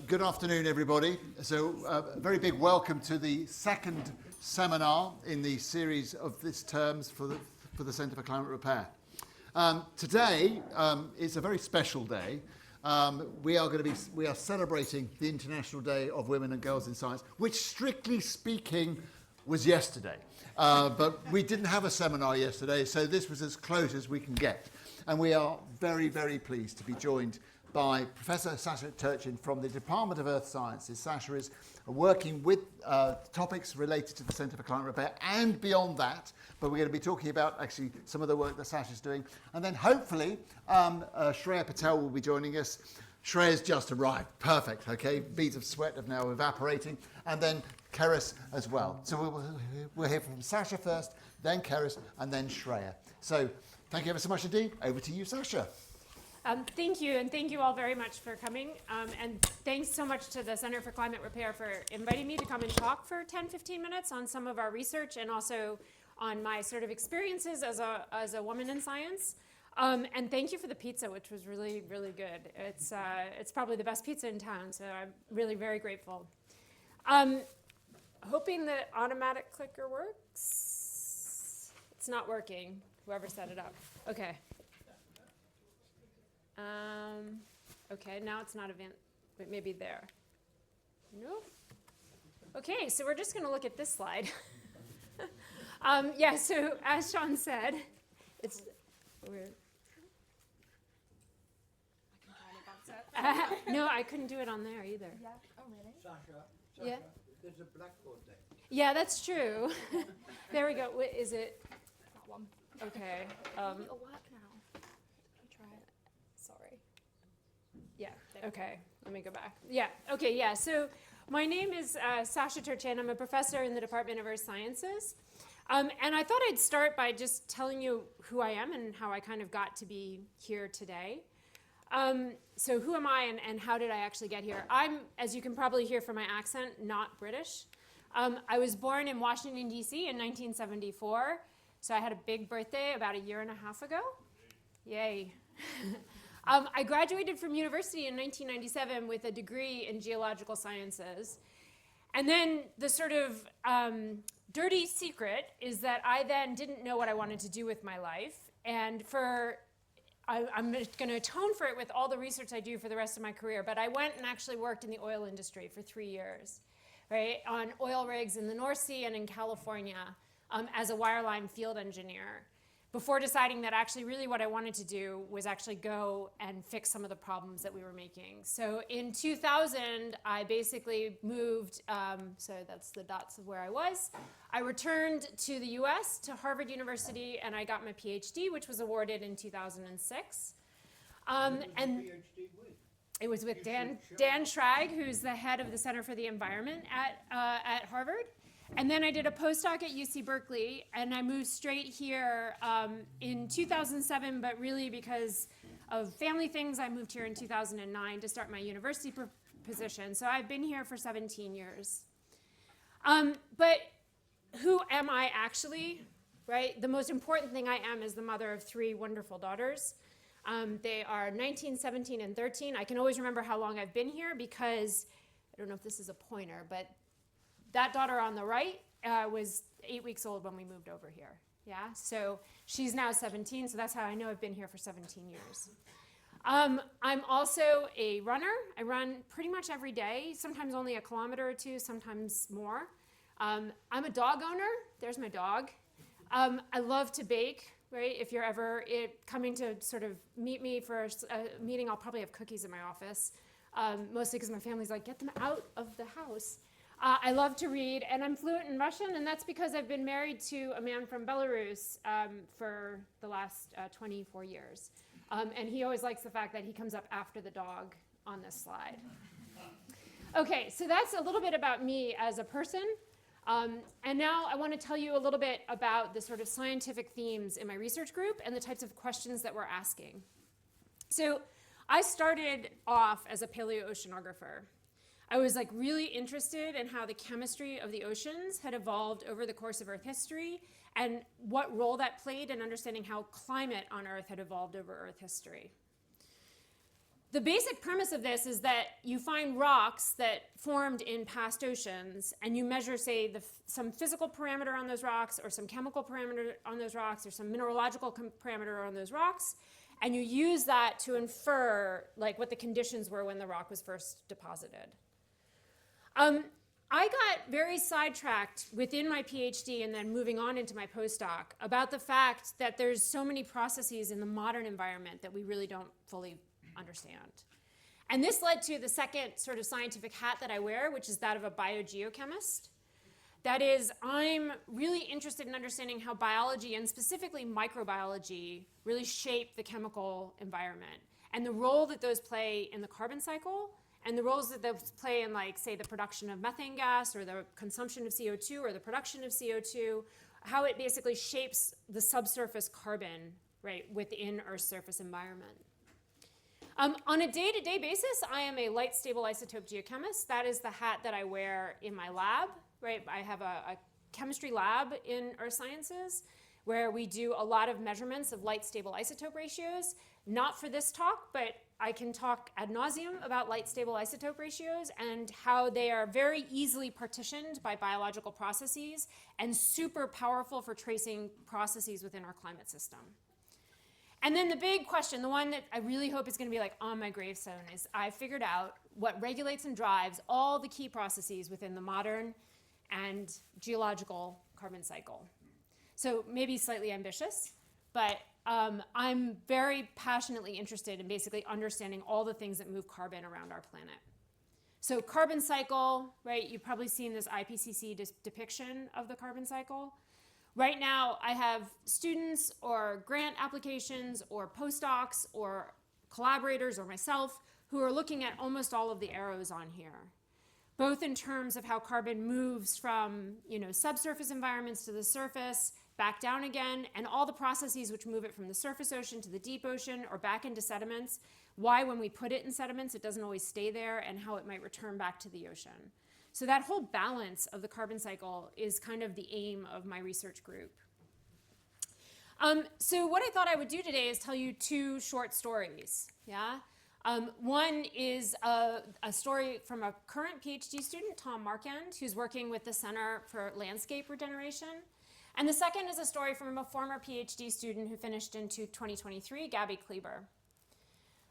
Good afternoon, everybody. So, a very big welcome to the second seminar in the series of this terms for the Centre for Climate Repair. Today is a very special day. We are celebrating the International Day of Women and Girls in Science, which, strictly speaking, was yesterday. But we didn't have a seminar yesterday, so this was as close as we can get. And we are very, very pleased to be joined by Professor Sasha Turchyn from the Department of Earth Sciences. Sasha is working with topics related to the Centre for Climate Repair and beyond that, but we're going to be talking about actually some of the work that Sasha's doing. And then hopefully Shreya Patel will be joining us. Shreya's just arrived. Perfect, okay? Beads of sweat are now evaporating. And then Cerys as well. So we'll hear from Sasha first, then Cerys, and then Shreya. So thank you ever so much indeed. Over to you, Sasha. Thank you, and thank you all very much for coming. And thanks so much to the Center for Climate Repair for inviting me to come and talk for 10-15 minutes on some of our research and also on my sort of experiences as a woman in science. And thank you for the pizza, which was really, really good. It's probably the best pizza in town, so I'm really very grateful. Hoping the automatic clicker works. It's not working, whoever set it up. Okay. Okay, now it's not but maybe there. Nope. Okay, so we're just going to look at this slide. So as Sean said, it's weird. No, I couldn't do it on there either. Yeah. Oh, really? Sasha, Yeah. there's a blackboard there. Yeah, that's true. There we go. Wait, is it? That one. Okay. It'll work now. Let me try it. Sorry. Yeah, okay, let me go back. Yeah, okay, yeah, so my name is Sasha Turchyn. I'm a professor in the Department of Earth Sciences. And I thought I'd start by just telling you who I am and how I kind of got to be here today. So who am I and how did I actually get here? I'm, as you can probably hear from my accent, not British. I was born in Washington, D.C. in 1974. So I had a big birthday about a year and a half ago. Yay. I graduated from university in 1997 with a degree in geological sciences. And then the sort of dirty secret is that I then didn't know what I wanted to do with my life. And I'm going to atone for it with all the research I do for the rest of my career. But I went and actually worked in the oil industry for 3 years, right, on oil rigs in the North Sea and in California as a wireline field engineer, before deciding that actually really what I wanted to do was actually go and fix some of the problems that we were making. So in 2000, I basically moved, so that's the dots of where I was. I returned to the US, to Harvard University, and I got my PhD, which was awarded in 2006. And it was with Dan Schrag, who's the head of the Center for the Environment at Harvard. And then I did a postdoc at UC Berkeley, and I moved straight here in 2007, but really because of family things, I moved here in 2009 to start my university position. So I've been here for 17 years. But who am I actually, right? The most important thing I am is the mother of 3 wonderful daughters. They are 19, 17, and 13. I can always remember how long I've been here because, I don't know if this is a pointer, but that daughter on the right was 8 weeks old when we moved over here. Yeah, so she's now 17, so that's how I know I've been here for 17 years. I'm also a runner. I run pretty much every day, sometimes only a kilometer or 2, sometimes more. I'm a dog owner. There's my dog. I love to bake, right? If you're ever coming to sort of meet me for a meeting, I'll probably have cookies in my office, mostly because my family's like, get them out of the house. I love to read, and I'm fluent in Russian, and that's because I've been married to a man from Belarus for the last 24 years. And he always likes the fact that he comes up after the dog on this slide. Okay, so that's a little bit about me as a person. And now I want to tell you a little bit about the sort of scientific themes in my research group and the types of questions that we're asking. So I started off as a paleoceanographer. I was really interested in how the chemistry of the oceans had evolved over the course of Earth history and what role that played in understanding how climate on Earth had evolved over Earth history. the basic premise of this is that you find rocks that formed in past oceans, and you measure, say, some physical parameter on those rocks, or some chemical parameter on those rocks, or some mineralogical parameter on those rocks, and you use that to infer like what the conditions were when the rock was first deposited. I got very sidetracked within my PhD and then moving on into my postdoc about the fact that there's so many processes in the modern environment that we really don't fully understand. And this led to the second sort of scientific hat that I wear, which is that of a biogeochemist. That is, I'm really interested in understanding how biology, and specifically microbiology, really shape the chemical environment, and the role that those play in the carbon cycle, and the roles that those play in, like, say, the production of methane gas, or the consumption of CO2, or the production of CO2, how it basically shapes the subsurface carbon, right, within Earth's surface environment. On a day-to-day basis, I am a light stable isotope geochemist. That is the hat that I wear in my lab, right? I have a chemistry lab in Earth Sciences where we do a lot of measurements of light stable isotope ratios. Not for this talk, but I can talk ad nauseum about light stable isotope ratios and how they are very easily partitioned by biological processes and super powerful for tracing processes within our climate system. And then the big question, the one that I really hope is going to be like on my gravestone, is I figured out what regulates and drives all the key processes within the modern and geological carbon cycle. So maybe slightly ambitious, but I'm very passionately interested in basically understanding all the things that move carbon around our planet. So carbon cycle, right? You've probably seen this IPCC depiction of the carbon cycle. Right now, I have students or grant applications or postdocs or collaborators or myself who are looking at almost all of the arrows on here, both in terms of how carbon moves from, subsurface environments to the surface, back down again, and all the processes which move it from the surface ocean to the deep ocean or back into sediments, why when we put it in sediments it doesn't always stay there, and how it might return back to the ocean. So that whole balance of the carbon cycle is kind of the aim of my research group. So what I thought I would do today is tell you two short stories. Yeah? One is a story from a current PhD student, Tom Markand, who's working with the Center for Landscape Regeneration. And the second is a story from a former PhD student who finished in 2023, Gabby Kleber.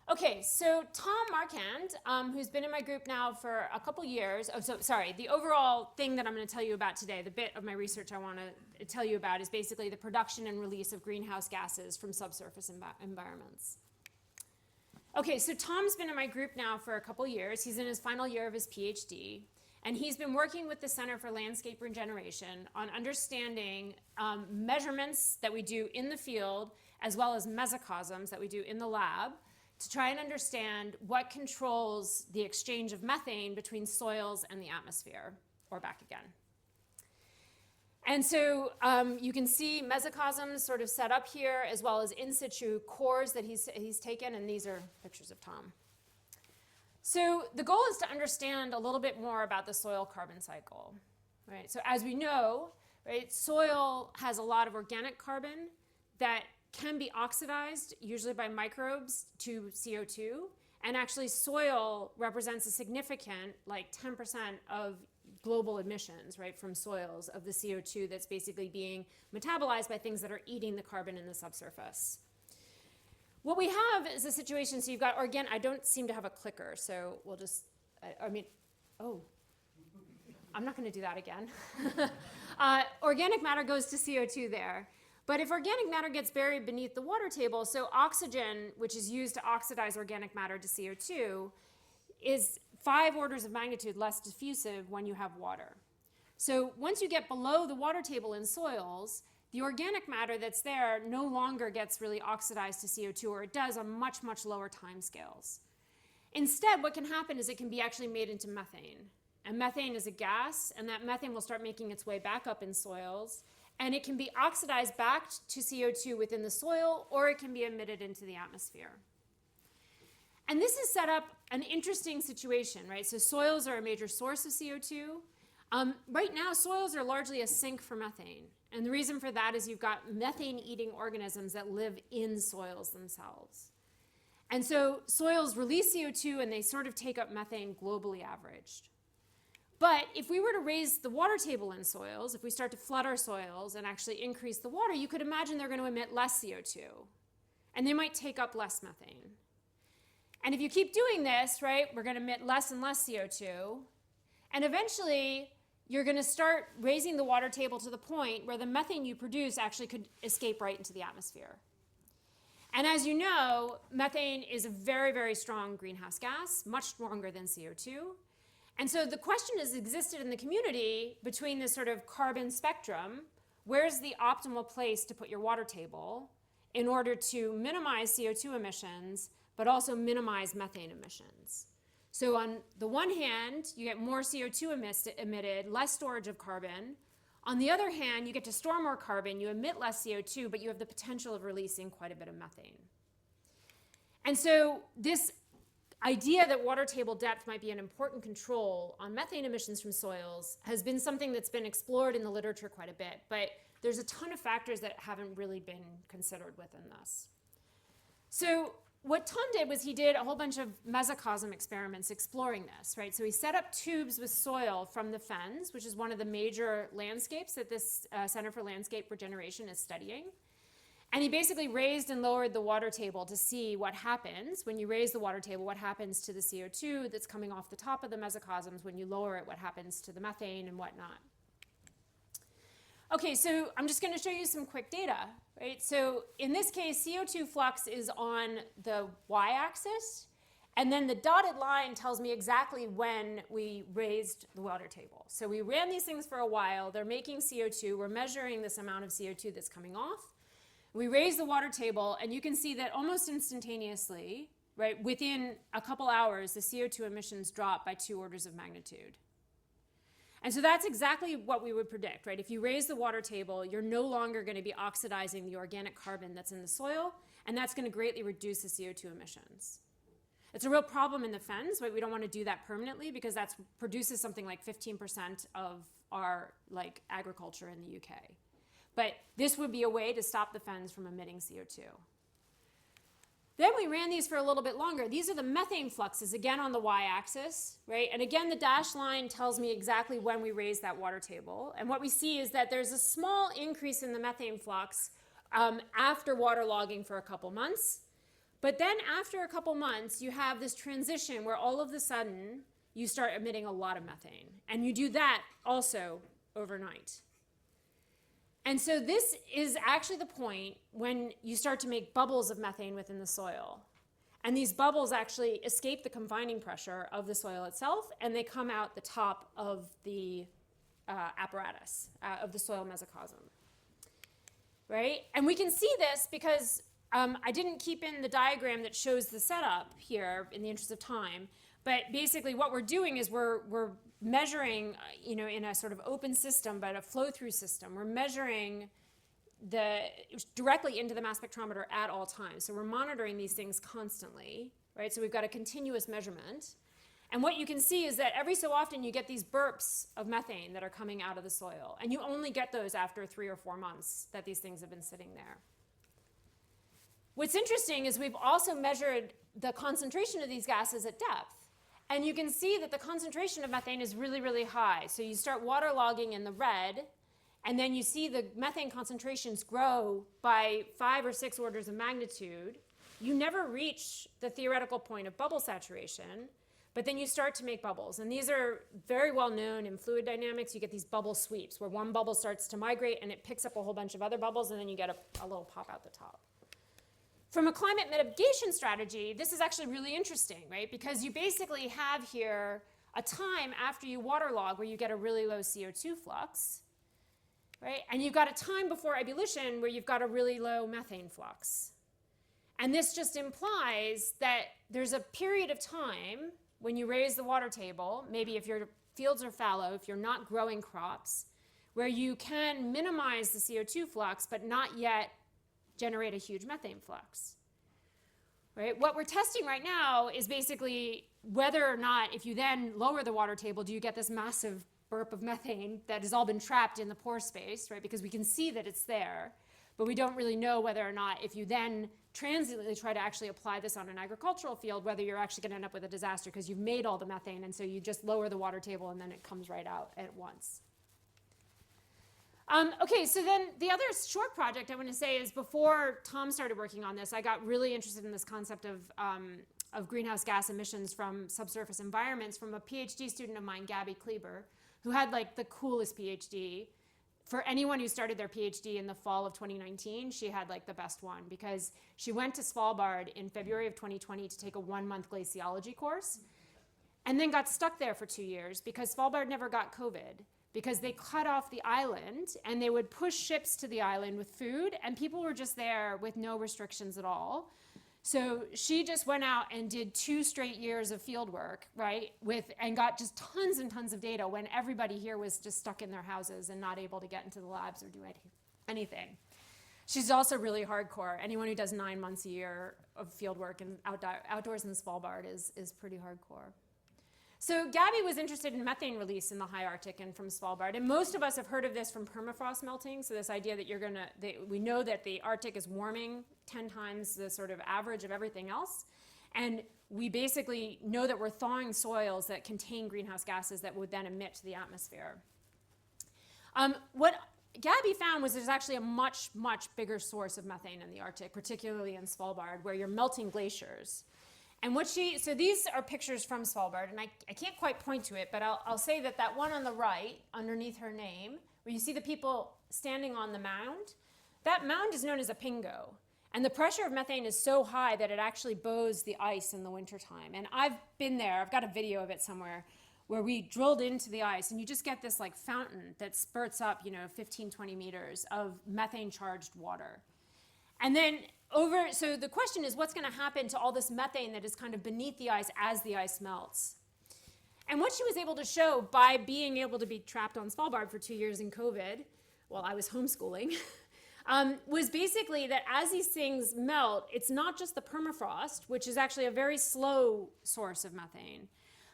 Okay, so Tom Markand, who's been in my group now for a couple years, the overall thing that I'm going to tell you about today, the bit of my research I want to tell you about, is basically the production and release of greenhouse gases from subsurface environments. Okay, so Tom's been in my group now for a couple years. He's in his final year of his PhD, and he's been working with the Center for Landscape Regeneration on understanding measurements that we do in the field, as well as mesocosms that we do in the lab, to try and understand what controls the exchange of methane between soils and the atmosphere, or back again. And so you can see mesocosms sort of set up here, as well as in situ cores that he's taken, and these are pictures of Tom. So the goal is to understand a little bit more about the soil carbon cycle, right? So as we know, right, soil has a lot of organic carbon that can be oxidized, usually by microbes, to CO2. And actually soil represents a significant, like 10% of global emissions, right, from soils, of the CO2 that's basically being metabolized by things that are eating the carbon in the subsurface. What we have is a situation, so you've got I don't seem to have a clicker, so we'll just, I'm not going to do that again. Organic matter goes to CO2 there. But if organic matter gets buried beneath the water table, so oxygen, which is used to oxidize organic matter to CO2, is 5 orders of magnitude less diffusive when you have water. So once you get below the water table in soils, the organic matter that's there no longer gets really oxidized to CO2, or it does on much, much lower time scales. Instead, what can happen is it can be actually made into methane. And methane is a gas, and that methane will start making its way back up in soils, and it can be oxidized back to CO2 within the soil, or it can be emitted into the atmosphere. And this has set up an interesting situation, right? So soils are a major source of CO2. Right now, soils are largely a sink for methane. And the reason for that is you've got methane-eating organisms that live in soils themselves. And so soils release CO2 and they sort of take up methane globally averaged. But if we were to raise the water table in soils, if we start to flood our soils and actually increase the water, you could imagine they're going to emit less CO2. And they might take up less methane. And if you keep doing this, right, we're going to emit less and less CO2. And eventually, you're going to start raising the water table to the point where the methane you produce actually could escape right into the atmosphere. And as you know, methane is a very, very strong greenhouse gas, much stronger than CO2. And so the question has existed in the community between this sort of carbon spectrum, where's the optimal place to put your water table in order to minimize CO2 emissions, but also minimize methane emissions. So on the one hand, you get more CO2 emitted, less storage of carbon. On the other hand, you get to store more carbon, you emit less CO2, but you have the potential of releasing quite a bit of methane. And so this idea that water table depth might be an important control on methane emissions from soils has been something that's been explored in the literature quite a bit, but there's a ton of factors that haven't really been considered within this. So what Ton did was he did a whole bunch of mesocosm experiments exploring this, right? So he set up tubes with soil from the fens, which is one of the major landscapes that this Center for Landscape Regeneration is studying. And he basically raised and lowered the water table to see what happens. When you raise the water table, what happens to the CO2 that's coming off the top of the mesocosms? When you lower it, what happens to the methane and whatnot? Okay, so I'm just going to show you some quick data, right? So in this case, CO2 flux is on the y-axis, and then the dotted line tells me exactly when we raised the water table. So we ran these things for a while. They're making CO2. We're measuring this amount of CO2 that's coming off. We raise the water table, and you can see that almost instantaneously, right, within a couple hours, the CO2 emissions drop by 2 orders of magnitude. And so that's exactly what we would predict, right? If you raise the water table, you're no longer going to be oxidizing the organic carbon that's in the soil, and that's going to greatly reduce the CO2 emissions. It's a real problem in the fens, but we don't want to do that permanently because that produces something like 15% of our agriculture in the UK. But this would be a way to stop the fens from emitting CO2. Then we ran these for a little bit longer. These are the methane fluxes, again on the y-axis, right? And again, the dashed line tells me exactly when we raised that water table. And what we see is that there's a small increase in the methane flux after waterlogging for a couple months. But then after a couple months, you have this transition where all of a sudden, you start emitting a lot of methane. And you do that also overnight. And so this is actually the point when you start to make bubbles of methane within the soil. And these bubbles actually escape the confining pressure of the soil itself, and they come out the top of the apparatus, of the soil mesocosm. Right? And we can see this because I didn't keep in the diagram that shows the setup here in the interest of time. But basically what we're doing is we're measuring, in a sort of open system, but a flow-through system. We're measuring directly into the mass spectrometer at all times. So we're monitoring these things constantly, right? So we've got a continuous measurement. And what you can see is that every so often you get these burps of methane that are coming out of the soil. And you only get those after 3 or 4 months that these things have been sitting there. What's interesting is we've also measured the concentration of these gases at depth. And you can see that the concentration of methane is really, really high. So you start waterlogging in the red, and then you see the methane concentrations grow by 5 or 6 orders of magnitude. You never reach the theoretical point of bubble saturation, but then you start to make bubbles. And these are very well known in fluid dynamics. You get these bubble sweeps where one bubble starts to migrate and it picks up a whole bunch of other bubbles, and then you get a little pop out the top. From a climate mitigation strategy, this is actually really interesting, right? Because you basically have here a time after you waterlog where you get a really low CO2 flux, right? And you've got a time before ebullition where you've got a really low methane flux. And this just implies that there's a period of time when you raise the water table, maybe if your fields are fallow, if you're not growing crops, where you can minimize the CO2 flux but not yet generate a huge methane flux, right? What we're testing right now is basically whether or not, if you then lower the water table, do you get this massive burp of methane that has all been trapped in the pore space, right? Because we can see that it's there. but we don't really know whether or not if you then transiently try to actually apply this on an agricultural field, whether you're actually going to end up with a disaster because you've made all the methane, and so you just lower the water table and then it comes right out at once. Okay, so then the other short project I want to say is before Tom started working on this, I got really interested in this concept of greenhouse gas emissions from subsurface environments from a PhD student of mine, Gabby Kleber, who had like the coolest PhD. For anyone who started their PhD in the fall of 2019, she had like the best one because she went to Svalbard in February of 2020 to take a 1-month glaciology course and then got stuck there for 2 years because Svalbard never got COVID, because they cut off the island and they would push ships to the island with food and people were just there with no restrictions at all. So she just went out and did 2 straight years of field work, right, and got just tons and tons of data when everybody here was just stuck in their houses and not able to get into the labs or do anything. She's also really hardcore. Anyone who does 9 months a year of field work and outdoors in Svalbard is pretty hardcore. So Gabby was interested in methane release in the high Arctic and from Svalbard. And most of us have heard of this from permafrost melting. So this idea that we know that the Arctic is warming 10 times the sort of average of everything else. And we basically know that we're thawing soils that contain greenhouse gases that would then emit to the atmosphere. What Gabby found was there's actually a much, much bigger source of methane in the Arctic, particularly in Svalbard, where you're melting glaciers. And so these are pictures from Svalbard, and I can't quite point to it, but I'll say that one on the right, underneath her name, where you see the people standing on the mound, that mound is known as a pingo. And the pressure of methane is so high that it actually bows the ice in the wintertime. And I've been there, I've got a video of it somewhere, where we drilled into the ice, and you just get this like fountain that spurts up, 15, 20 meters of methane-charged water. And then so the question is, what's going to happen to all this methane that is kind of beneath the ice as the ice melts? And what she was able to show by being able to be trapped on Svalbard for 2 years in COVID, while I was homeschooling, was basically that as these things melt, it's not just the permafrost, which is actually a very slow source of methane,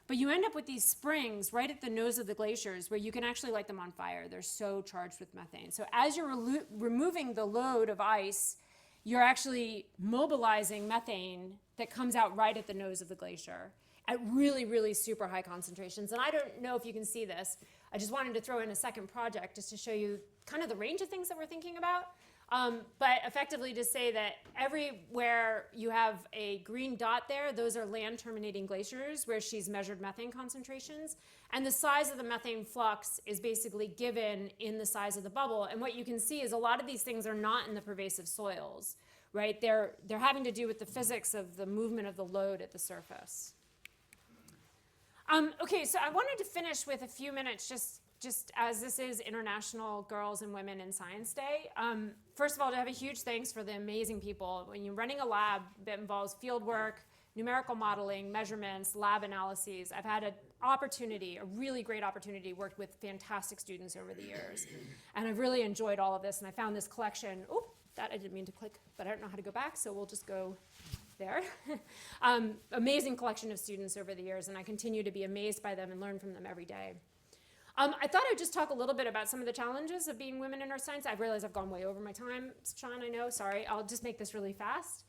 but you end up with these springs right at the nose of the glaciers where you can actually light them on fire. They're so charged with methane. So as you're removing the load of ice, you're actually mobilizing methane that comes out right at the nose of the glacier at really, really super high concentrations. And I don't know if you can see this. I just wanted to throw in a second project just to show you kind of the range of things that we're thinking about. But effectively to say that everywhere you have a green dot there, those are land terminating glaciers where she's measured methane concentrations. And the size of the methane flux is basically given in the size of the bubble. And what you can see is a lot of these things are not in the pervasive soils, right? They're having to do with the physics of the movement of the load at the surface. Okay, so I wanted to finish with a few minutes just as this is International Girls and Women in Science Day. First of all, to have a huge thanks for the amazing people. When you're running a lab that involves field work, numerical modeling, measurements, lab analyses, I've had a really great opportunity, worked with fantastic students over the years. And I've really enjoyed all of this, and I found this collection. Oh, that I didn't mean to click, but I don't know how to go back, so we'll just go there. Amazing collection of students over the years, and I continue to be amazed by them and learn from them every day. I thought I'd just talk a little bit about some of the challenges of being women in earth science. I realize I've gone way over my time, Sean, I know, sorry. I'll just make this really fast.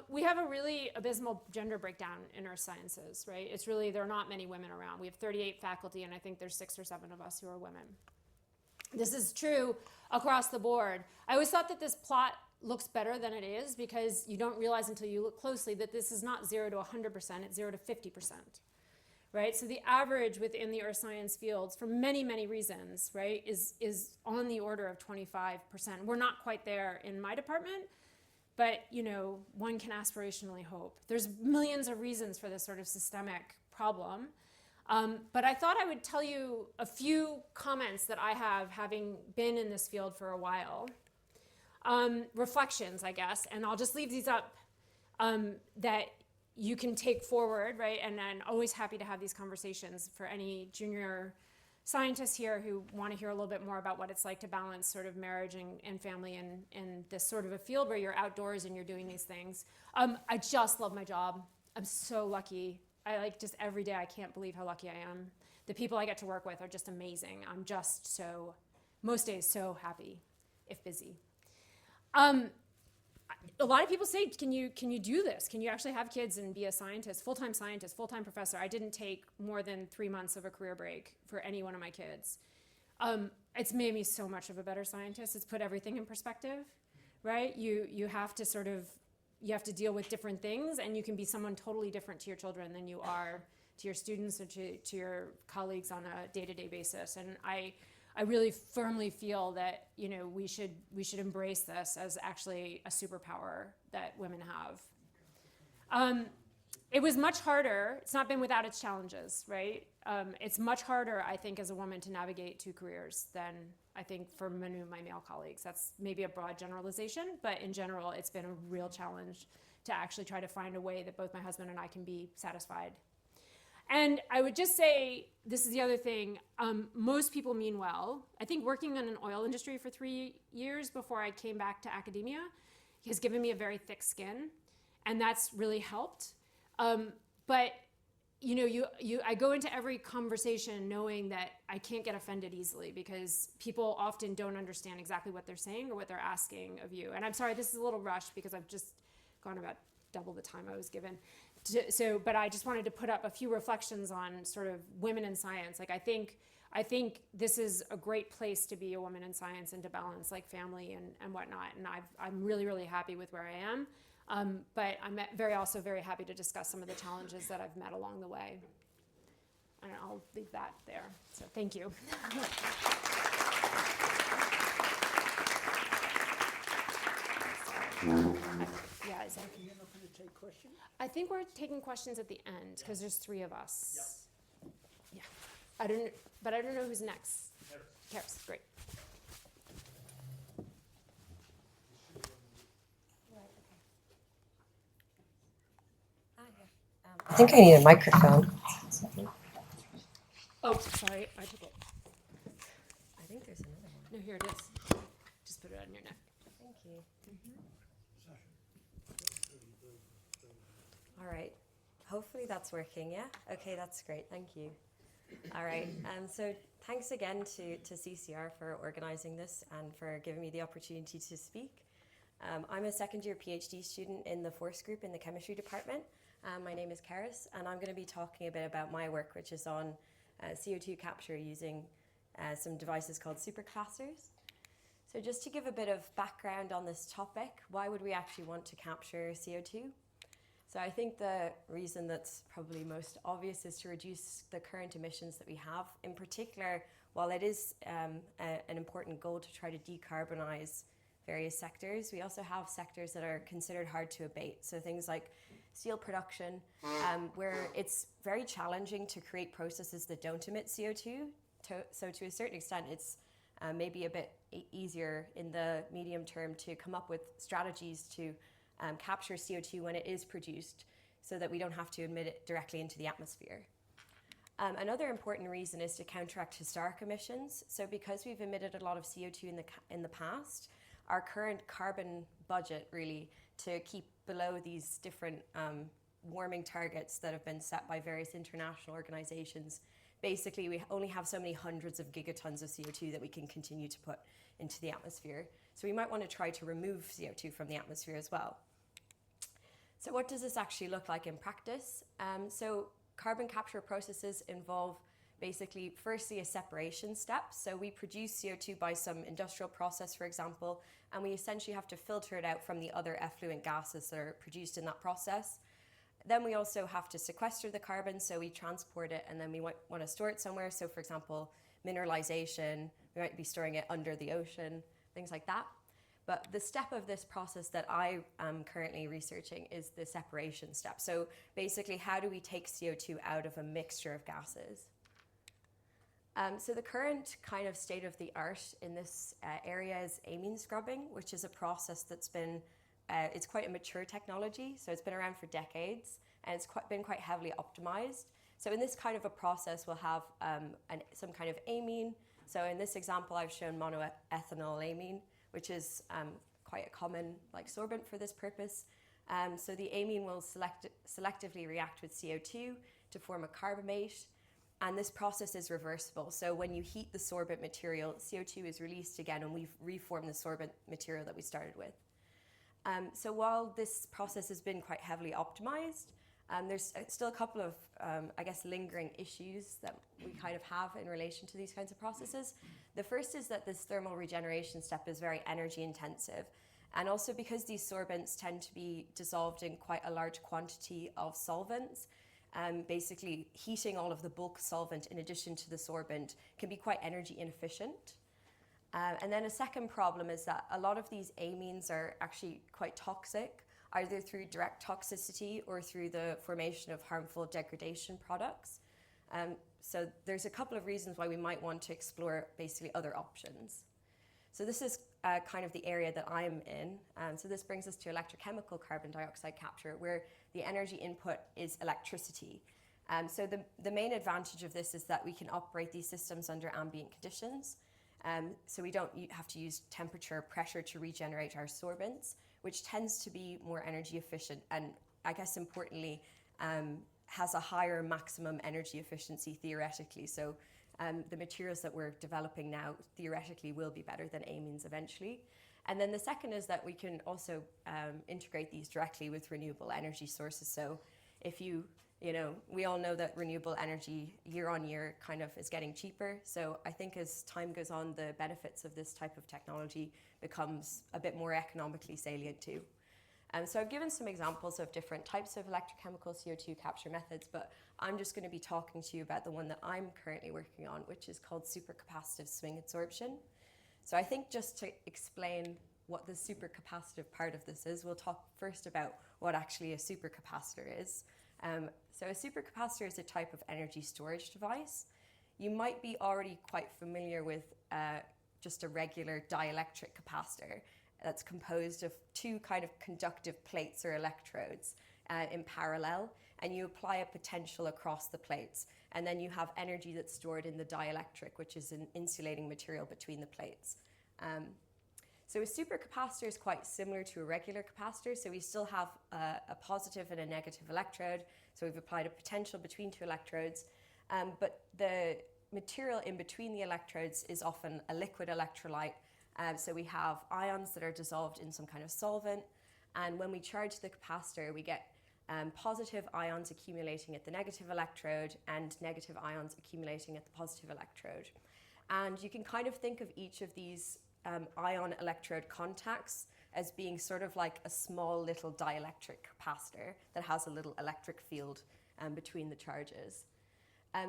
We have a really abysmal gender breakdown in earth sciences, right? It's really, there are not many women around. We have 38 faculty, and I think there's 6 or 7 of us who are women. This is true across the board. I always thought that this plot looks better than it is because you don't realize until you look closely that this is not 0 to 100%, it's 0 to 50%. Right? So the average within the earth science fields, for many, many reasons, right, is on the order of 25%. We're not quite there in my department, but one can aspirationally hope. There's millions of reasons for this sort of systemic problem. But I thought I would tell you a few comments that I have, having been in this field for a while. Reflections, I guess, and I'll just leave these up that you can take forward, right? And I'm always happy to have these conversations for any junior scientists here who want to hear a little bit more about what it's like to balance sort of marriage and family and this sort of a field where you're outdoors and you're doing these things. I just love my job. I'm so lucky. Just every day, I can't believe how lucky I am. The people I get to work with are just amazing. I'm just most days so happy, if busy. A lot of people say, can you do this? Can you actually have kids and be a scientist, full-time professor? I didn't take more than 3 months of a career break for any one of my kids. It's made me so much of a better scientist. It's put everything in perspective, right? You have to deal with different things, and you can be someone totally different to your children than you are to your students or to your colleagues on a day-to-day basis. And I really firmly feel that, you know, we should embrace this as actually a superpower that women have. It was much harder. It's not been without its challenges, right? It's much harder, I think, as a woman to navigate 2 careers than I think for many of my male colleagues. That's maybe a broad generalization, but in general, it's been a real challenge to actually try to find a way that both my husband and I can be satisfied. And I would just say, this is the other thing, most people mean well. I think working in an oil industry for 3 years before I came back to academia has given me a very thick skin, and that's really helped. But you know, I go into every conversation knowing that I can't get offended easily because people often don't understand exactly what they're saying or what they're asking of you. And I'm sorry, this is a little rushed because I've just gone about double the time I was given. But I just wanted to put up a few reflections on sort of women in science. Like I think this is a great place to be a woman in science and to balance like family and whatnot. And I'm really, really happy with where I am. But I'm also very happy to discuss some of the challenges that I've met along the way. And I'll leave that there. So thank you. Yeah, is that okay? You're not going to take questions? I think we're taking questions at the end because there's 3 of us. Yeah. I don't know who's next. Cerys, great. I think I need a microphone. Oh, sorry, I took it. I think there's another one. No, here it is. Just put it on your neck. Thank you. All right. Hopefully that's working, yeah? Okay, that's great. Thank you. All right. So thanks again to CCR for organizing this and for giving me the opportunity to speak. I'm a second-year PhD student in the Force Group in the chemistry department. My name is Cerys, and I'm going to be talking a bit about my work, which is on CO2 capture using some devices called supercapacitors. So just to give a bit of background on this topic, why would we actually want to capture CO2? So I think the reason that's probably most obvious is to reduce the current emissions that we have. In particular, while it is an important goal to try to decarbonize various sectors, we also have sectors that are considered hard to abate. So things like steel production, where it's very challenging to create processes that don't emit CO2. So to a certain extent, it's maybe a bit easier in the medium term to come up with strategies to capture CO2 when it is produced so that we don't have to emit it directly into the atmosphere. Another important reason is to counteract historic emissions. So because we've emitted a lot of CO2 in the past, our current carbon budget really to keep below these different warming targets that have been set by various international organizations, basically we only have so many hundreds of gigatons of CO2 that we can continue to put into the atmosphere. So we might want to try to remove CO2 from the atmosphere as well. So what does this actually look like in practice? So carbon capture processes involve basically firstly a separation step. So we produce CO2 by some industrial process, for example, and we essentially have to filter it out from the other effluent gases that are produced in that process. Then we also have to sequester the carbon, so we transport it and then we want to store it somewhere. So for example, mineralization, we might be storing it under the ocean, things like that. But the step of this process that I am currently researching is the separation step. So basically, how do we take CO2 out of a mixture of gases? So the current kind of state of the art in this area is amine scrubbing, which is a process that's been, it's quite a mature technology. So it's been around for decades and it's been quite heavily optimized. So in this kind of a process, we'll have some kind of amine. So in this example, I've shown monoethanol amine, which is quite a common sorbent for this purpose. So the amine will selectively react with CO2 to form a carbamate, and this process is reversible. So when you heat the sorbent material, CO2 is released again, and we've reformed the sorbent material that we started with. So while this process has been quite heavily optimized, there's still a couple of, I guess, lingering issues that we kind of have in relation to these kinds of processes. The first is that this thermal regeneration step is very energy intensive. And also because these sorbents tend to be dissolved in quite a large quantity of solvents, basically heating all of the bulk solvent in addition to the sorbent can be quite energy inefficient. And then a second problem is that a lot of these amines are actually quite toxic, either through direct toxicity or through the formation of harmful degradation products. So there's a couple of reasons why we might want to explore basically other options. So this is kind of the area that I'm in. So this brings us to electrochemical carbon dioxide capture, where the energy input is electricity. So the main advantage of this is that we can operate these systems under ambient conditions. So we don't have to use temperature or pressure to regenerate our sorbents, which tends to be more energy efficient and, I guess importantly, has a higher maximum energy efficiency theoretically. So the materials that we're developing now theoretically will be better than amines eventually. And then the second is that we can also integrate these directly with renewable energy sources. So if we all know that renewable energy year on year kind of is getting cheaper. So I think as time goes on, the benefits of this type of technology becomes a bit more economically salient too. So I've given some examples of different types of electrochemical CO2 capture methods, but I'm just going to be talking to you about the one that I'm currently working on, which is called supercapacitive swing adsorption. So I think just to explain what the supercapacitive part of this is, we'll talk first about what actually a supercapacitor is. So a supercapacitor is a type of energy storage device. You might be already quite familiar with just a regular dielectric capacitor that's composed of two kind of conductive plates or electrodes in parallel, and you apply a potential across the plates, and then you have energy that's stored in the dielectric, which is an insulating material between the plates. So a supercapacitor is quite similar to a regular capacitor, so we still have a positive and a negative electrode, so we've applied a potential between two electrodes, but the material in between the electrodes is often a liquid electrolyte. So we have ions that are dissolved in some kind of solvent, and when we charge the capacitor, we get positive ions accumulating at the negative electrode and negative ions accumulating at the positive electrode. And you can kind of think of each of these ion electrode contacts as being sort of like a small little dielectric capacitor that has a little electric field between the charges.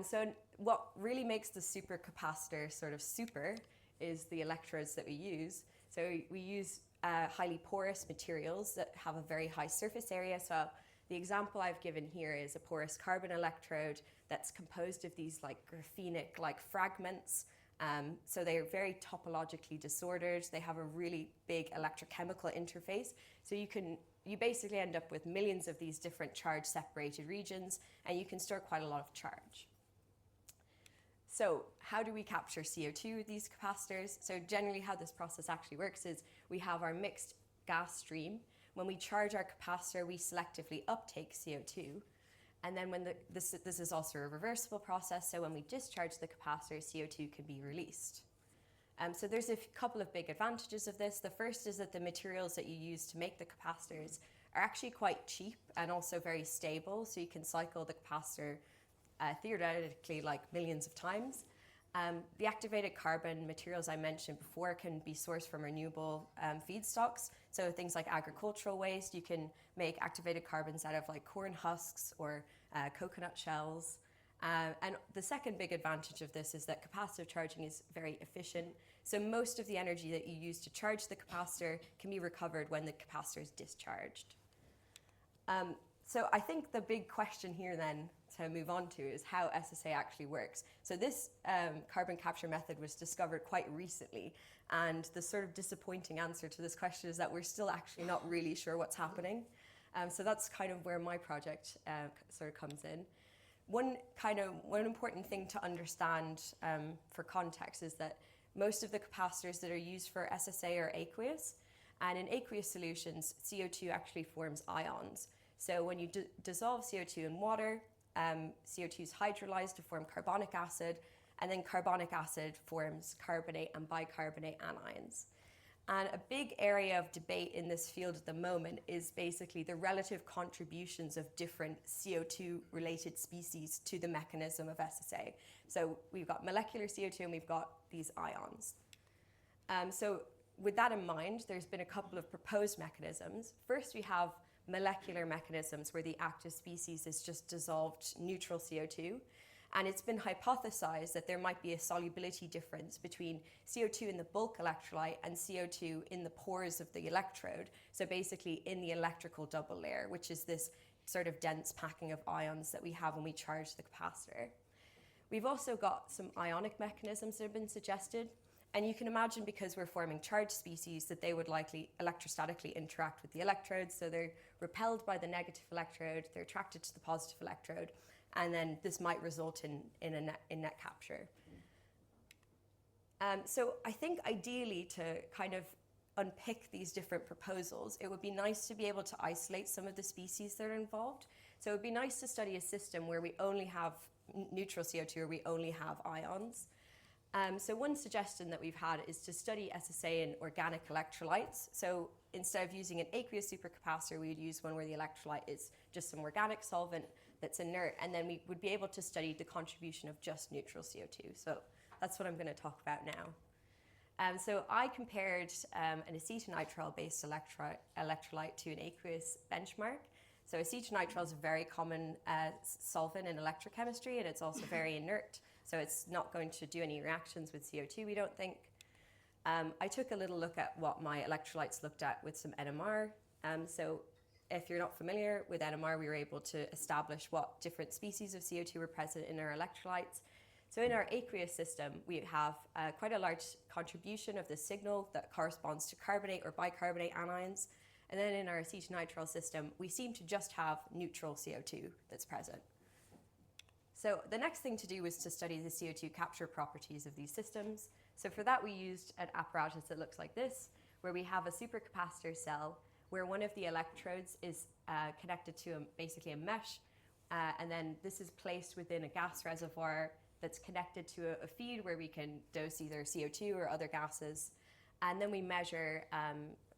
So what really makes the supercapacitor sort of super is the electrodes that we use. So we use highly porous materials that have a very high surface area. So the example I've given here is a porous carbon electrode that's composed of these like graphenic like fragments. So they are very topologically disordered. They have a really big electrochemical interface. So you basically end up with millions of these different charge separated regions, and you can store quite a lot of charge. So how do we capture CO2 with these capacitors? So generally how this process actually works is we have our mixed gas stream. When we charge our capacitor, we selectively uptake CO2. And then when this is also a reversible process, so when we discharge the capacitor, CO2 can be released. So there's a couple of big advantages of this. The first is that the materials that you use to make the capacitors are actually quite cheap and also very stable, so you can cycle the capacitor theoretically like millions of times. The activated carbon materials I mentioned before can be sourced from renewable feedstocks. So things like agricultural waste, you can make activated carbons out of like corn husks or coconut shells. And the second big advantage of this is that capacitive charging is very efficient. So most of the energy that you use to charge the capacitor can be recovered when the capacitor is discharged. So I think the big question here then to move on to is how SSA actually works. So this carbon capture method was discovered quite recently, and the sort of disappointing answer to this question is that we're still actually not really sure what's happening. So that's kind of where my project sort of comes in. One important thing to understand for context is that most of the capacitors that are used for SSA are aqueous, and in aqueous solutions, CO2 actually forms ions. So when you dissolve CO2 in water, CO2 is hydrolyzed to form carbonic acid, and then carbonic acid forms carbonate and bicarbonate anions. And a big area of debate in this field at the moment is basically the relative contributions of different CO2-related species to the mechanism of SSA. So we've got molecular CO2 and we've got these ions. So with that in mind, there's been a couple of proposed mechanisms. First, we have molecular mechanisms where the active species is just dissolved neutral CO2. And it's been hypothesized that there might be a solubility difference between CO2 in the bulk electrolyte and CO2 in the pores of the electrode. So basically in the electrical double layer, which is this sort of dense packing of ions that we have when we charge the capacitor. We've also got some ionic mechanisms that have been suggested. And you can imagine, because we're forming charged species, that they would likely electrostatically interact with the electrodes. So they're repelled by the negative electrode, they're attracted to the positive electrode, and then this might result in net capture. So I think ideally, to kind of unpick these different proposals, it would be nice to be able to isolate some of the species that are involved. So it would be nice to study a system where we only have neutral CO2 or we only have ions. So one suggestion that we've had is to study SSA in organic electrolytes. So instead of using an aqueous supercapacitor, we would use one where the electrolyte is just some organic solvent that's inert, and then we would be able to study the contribution of just neutral CO2. So that's what I'm going to talk about now. So I compared an acetonitrile-based electrolyte to an aqueous benchmark. So acetonitrile is a very common solvent in electrochemistry, and it's also very inert. So it's not going to do any reactions with CO2, we don't think. I took a little look at what my electrolytes looked at with some NMR. So if you're not familiar with NMR, we were able to establish what different species of CO2 were present in our electrolytes. So in our aqueous system, we have quite a large contribution of the signal that corresponds to carbonate or bicarbonate anions. And then in our acetonitrile system, we seem to just have neutral CO2 that's present. So the next thing to do was to study the CO2 capture properties of these systems. So for that, we used an apparatus that looks like this, where we have a supercapacitor cell where one of the electrodes is connected to basically a mesh. And then this is placed within a gas reservoir that's connected to a feed where we can dose either CO2 or other gases. And then we measure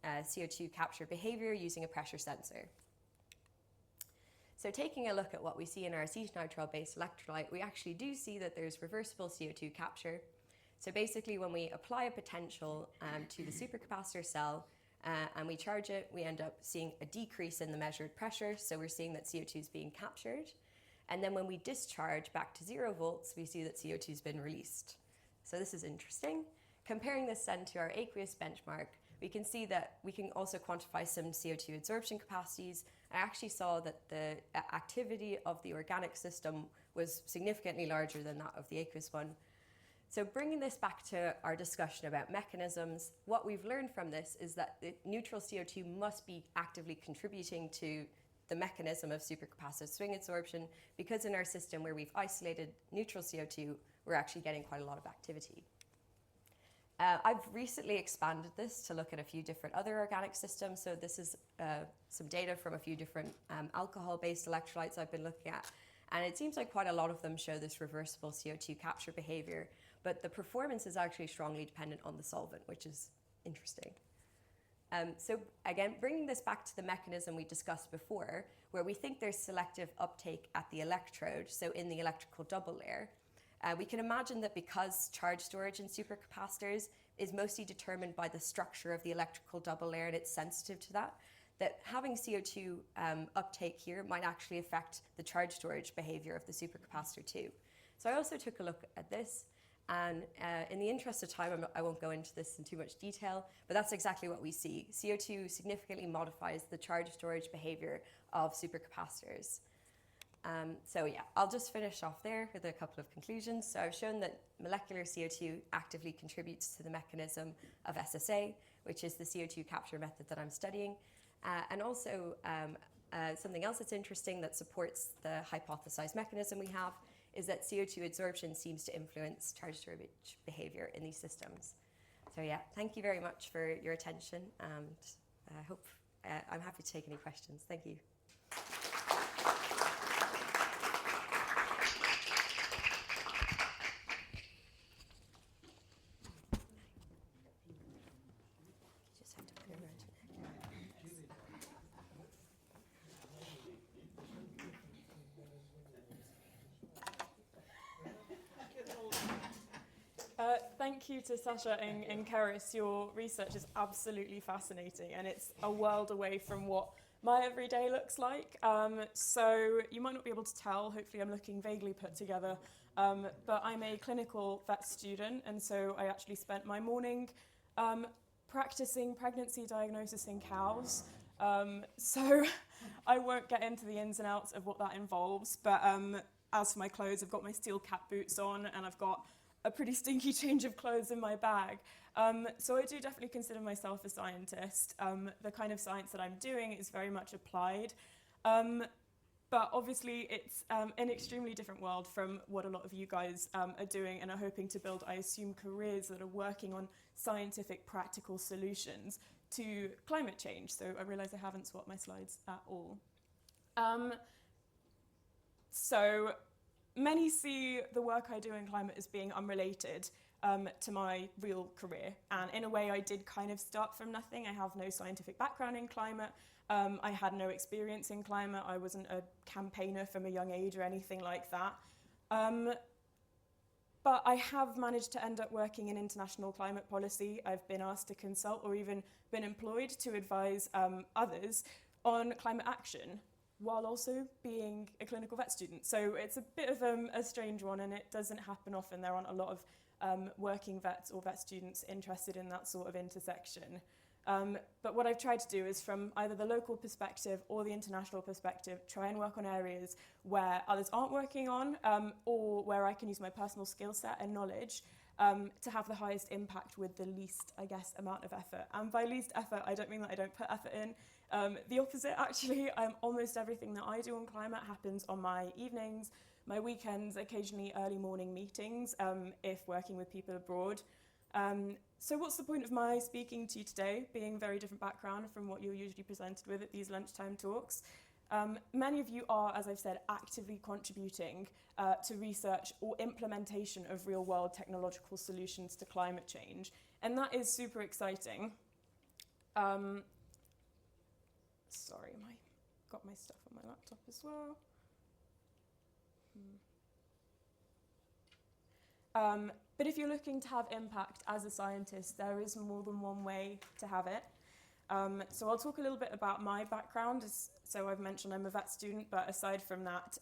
CO2 capture behavior using a pressure sensor. So taking a look at what we see in our acetonitrile-based electrolyte, we actually do see that there's reversible CO2 capture. So basically, when we apply a potential to the supercapacitor cell and we charge it, we end up seeing a decrease in the measured pressure. So we're seeing that CO2 is being captured. And then when we discharge back to 0 volts, we see that CO2 has been released. So this is interesting. Comparing this then to our aqueous benchmark, we can see that we can also quantify some CO2 adsorption capacities. I actually saw that the activity of the organic system was significantly larger than that of the aqueous one. So bringing this back to our discussion about mechanisms, what we've learned from this is that the neutral CO2 must be actively contributing to the mechanism of supercapacitive swing adsorption, because in our system where we've isolated neutral CO2, we're actually getting quite a lot of activity. I've recently expanded this to look at a few different other organic systems. So this is some data from a few different alcohol-based electrolytes I've been looking at. And it seems like quite a lot of them show this reversible CO2 capture behavior. But the performance is actually strongly dependent on the solvent, which is interesting. So again, bringing this back to the mechanism we discussed before, where we think there's selective uptake at the electrode, so in the electrical double layer, we can imagine that because charge storage in supercapacitors is mostly determined by the structure of the electrical double layer and it's sensitive to that, that having CO2 uptake here might actually affect the charge storage behavior of the supercapacitor too. So I also took a look at this, and in the interest of time, I won't go into this in too much detail, but that's exactly what we see. CO2 significantly modifies the charge storage behavior of supercapacitors. So yeah, I'll just finish off there with a couple of conclusions. So I've shown that molecular CO2 actively contributes to the mechanism of SSA, which is the CO2 capture method that I'm studying. And also something else that's interesting that supports the hypothesized mechanism we have is that CO2 adsorption seems to influence charge storage behavior in these systems. So yeah, thank you very much for your attention, and I hope I'm happy to take any questions. Thank you. Thank you to Sasha and Cerys. Your research is absolutely fascinating, and it's a world away from what my everyday looks like. So you might not be able to tell, hopefully I'm looking vaguely put together, but I'm a clinical vet student, and so I actually spent my morning practicing pregnancy diagnosis in cows. So I won't get into the ins and outs of what that involves, but as for my clothes, I've got my steel cap boots on, and I've got a pretty stinky change of clothes in my bag. So I do definitely consider myself a scientist. The kind of science that I'm doing is very much applied. But obviously it's an extremely different world from what a lot of you guys are doing and are hoping to build, I assume, careers that are working on scientific practical solutions to climate change. So I realise I haven't swapped my slides at all. So many see the work I do in climate as being unrelated to my real career. And in a way, I did kind of start from nothing. I have no scientific background in climate. I had no experience in climate. I wasn't a campaigner from a young age or anything like that. But I have managed to end up working in international climate policy. I've been asked to consult or even been employed to advise others on climate action, while also being a clinical vet student. So it's a bit of a strange one, and it doesn't happen often. There aren't a lot of working vets or vet students interested in that sort of intersection. But what I've tried to do is, from either the local perspective or the international perspective, try and work on areas where others aren't working on, or where I can use my personal skill set and knowledge to have the highest impact with the least, I guess, amount of effort. And by least effort, I don't mean that I don't put effort in. The opposite, actually. Almost everything that I do on climate happens on my evenings, my weekends, occasionally early morning meetings, if working with people abroad. So what's the point of my speaking to you today, being a very different background from what you're usually presented with at these lunchtime talks? Many of you are, as I've said, actively contributing to research or implementation of real-world technological solutions to climate change, and that is super exciting. Sorry, got my stuff on my laptop as well. But if you're looking to have impact as a scientist, there is more than one way to have it. So I'll talk a little bit about my background. So I've mentioned I'm a vet student, but aside from that,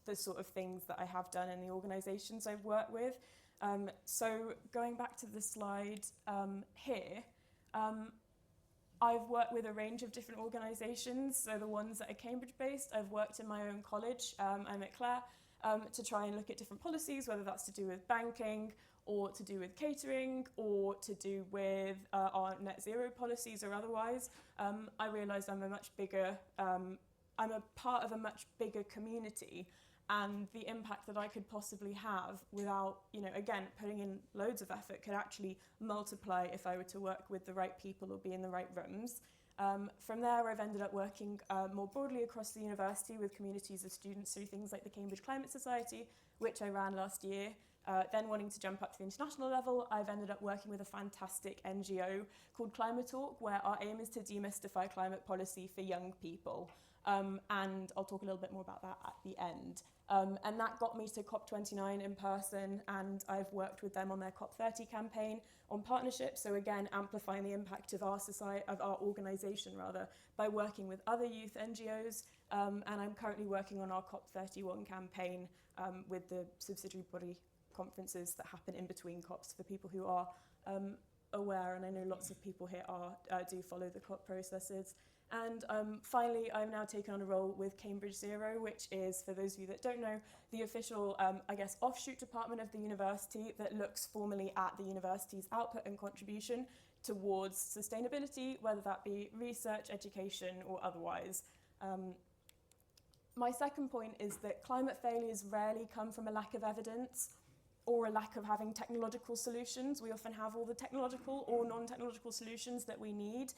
the sort of things that I have done in the organisations I've worked with. So going back to the slide here, I've worked with a range of different organisations. So the ones that are Cambridge-based, I've worked in my own college, I'm at Clare, to try and look at different policies, whether that's to do with banking or to do with catering or to do with our net zero policies or otherwise. I realised I'm a part of a much bigger community, and the impact that I could possibly have without, again, putting in loads of effort could actually multiply if I were to work with the right people or be in the right rooms. From there, I've ended up working more broadly across the university with communities of students through things like the Cambridge Climate Society, which I ran last year. Then wanting to jump up to the international level, I've ended up working with a fantastic NGO called ClimaTalk, where our aim is to demystify climate policy for young people. And I'll talk a little bit more about that at the end. And that got me to COP29 in person, and I've worked with them on their COP30 campaign on partnerships. So again, amplifying the impact of our society, of our organisation rather, by working with other youth NGOs. And I'm currently working on our COP31 campaign with the subsidiary body conferences that happen in between COPs for people who are aware, and I know lots of people here do follow the COP processes. And finally, I've now taken on a role with Cambridge Zero, which is, for those of you that don't know, the official, offshoot department of the university that looks formally at the university's output and contribution towards sustainability, whether that be research, education, or otherwise. My second point is that climate failures rarely come from a lack of evidence or a lack of having technological solutions. We often have all the technological or non-technological solutions that we need,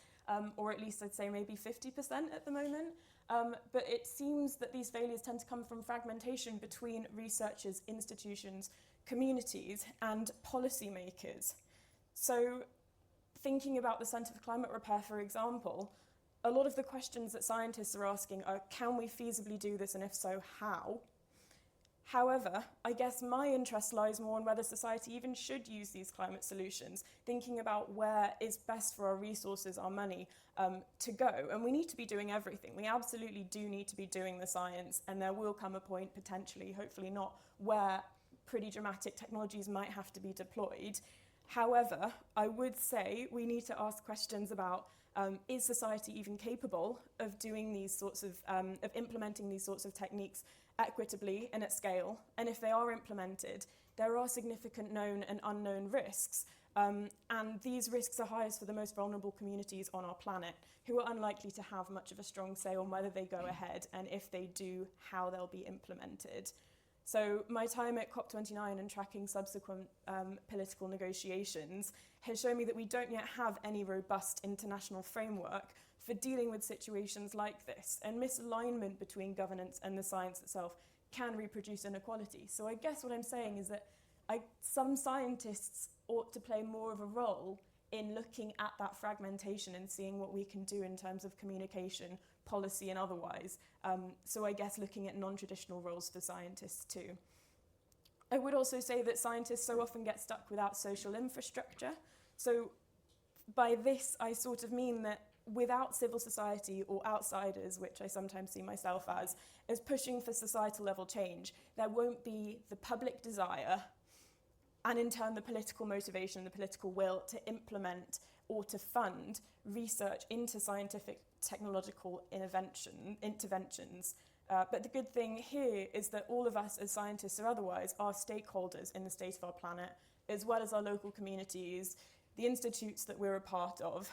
or at least I'd say maybe 50% at the moment. But it seems that these failures tend to come from fragmentation between researchers, institutions, communities, and policymakers. So thinking about the Centre for Climate Repair, for example, a lot of the questions that scientists are asking are, can we feasibly do this, and if so, how? However, I guess my interest lies more in whether society even should use these climate solutions, thinking about where is best for our resources, our money, to go. And we need to be doing everything. We absolutely do need to be doing the science, and there will come a point, potentially, hopefully not, where pretty dramatic technologies might have to be deployed. However, I would say we need to ask questions about is society even capable of doing these sorts of implementing these sorts of techniques equitably and at scale? And if they are implemented, there are significant known and unknown risks. And these risks are highest for the most vulnerable communities on our planet, who are unlikely to have much of a strong say on whether they go ahead, and if they do, how they'll be implemented. So my time at COP29 and tracking subsequent political negotiations has shown me that we don't yet have any robust international framework for dealing with situations like this, and misalignment between governance and the science itself can reproduce inequality. So I guess what I'm saying is that some scientists ought to play more of a role in looking at that fragmentation and seeing what we can do in terms of communication, policy and otherwise. So I guess looking at non-traditional roles for scientists too. I would also say that scientists so often get stuck without social infrastructure. So by this, I sort of mean that without civil society or outsiders, which I sometimes see myself as pushing for societal level change, there won't be the public desire and in turn the political motivation, the political will to implement or to fund research into scientific technological interventions. But the good thing here is that all of us as scientists or otherwise are stakeholders in the state of our planet, as well as our local communities, the institutes that we're a part of,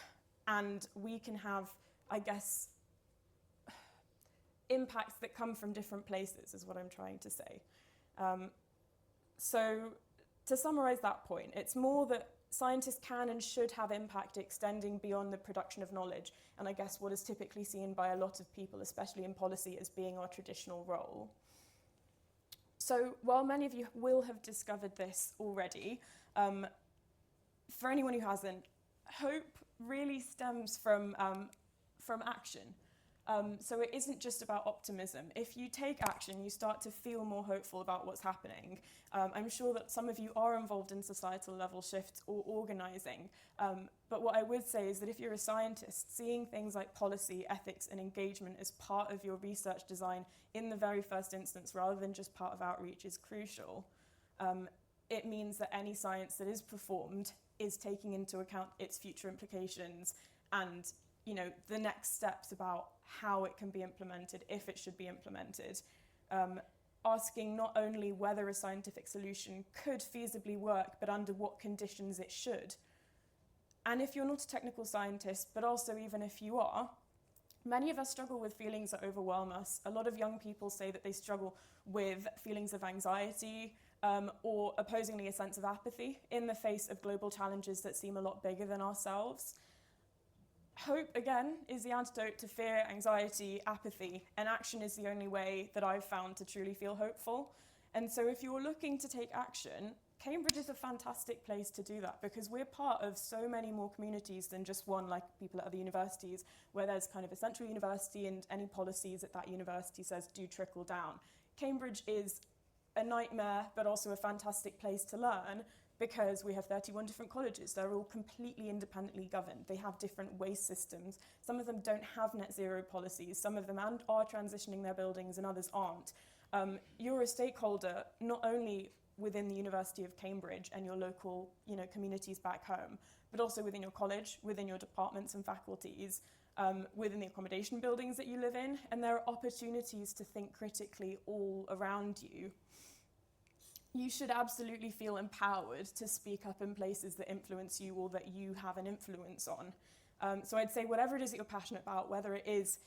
and we can have, I guess, impacts that come from different places is what I'm trying to say. So to summarize that point, it's more that scientists can and should have impact extending beyond the production of knowledge, and I guess what is typically seen by a lot of people, especially in policy, as being our traditional role. So while many of you will have discovered this already, for anyone who hasn't, hope really stems from action. So it isn't just about optimism. If you take action, you start to feel more hopeful about what's happening. I'm sure that some of you are involved in societal level shifts or organising. But what I would say is that if you're a scientist, seeing things like policy, ethics and engagement as part of your research design in the very first instance, rather than just part of outreach, is crucial. It means that any science that is performed is taking into account its future implications and the next steps about how it can be implemented, if it should be implemented. Asking not only whether a scientific solution could feasibly work, but under what conditions it should. And if you're not a technical scientist, but also even if you are, many of us struggle with feelings that overwhelm us. A lot of young people say that they struggle with feelings of anxiety, or opposingly a sense of apathy in the face of global challenges that seem a lot bigger than ourselves. Hope, again, is the antidote to fear, anxiety, apathy, and action is the only way that I've found to truly feel hopeful. And so if you're looking to take action, Cambridge is a fantastic place to do that, because we're part of so many more communities than just one, like people at other universities, where there's kind of a central university and any policies at that university says do trickle down. Cambridge is a nightmare, but also a fantastic place to learn, because we have 31 different colleges. They're all completely independently governed. They have different waste systems. Some of them don't have net zero policies. Some of them are transitioning their buildings and others aren't. You're a stakeholder not only within the University of Cambridge and your local communities back home, but also within your college, within your departments and faculties, within the accommodation buildings that you live in. And there are opportunities to think critically all around you. You should absolutely feel empowered to speak up in places that influence you or that you have an influence on. So I'd say whatever it is that you're passionate about, whether it is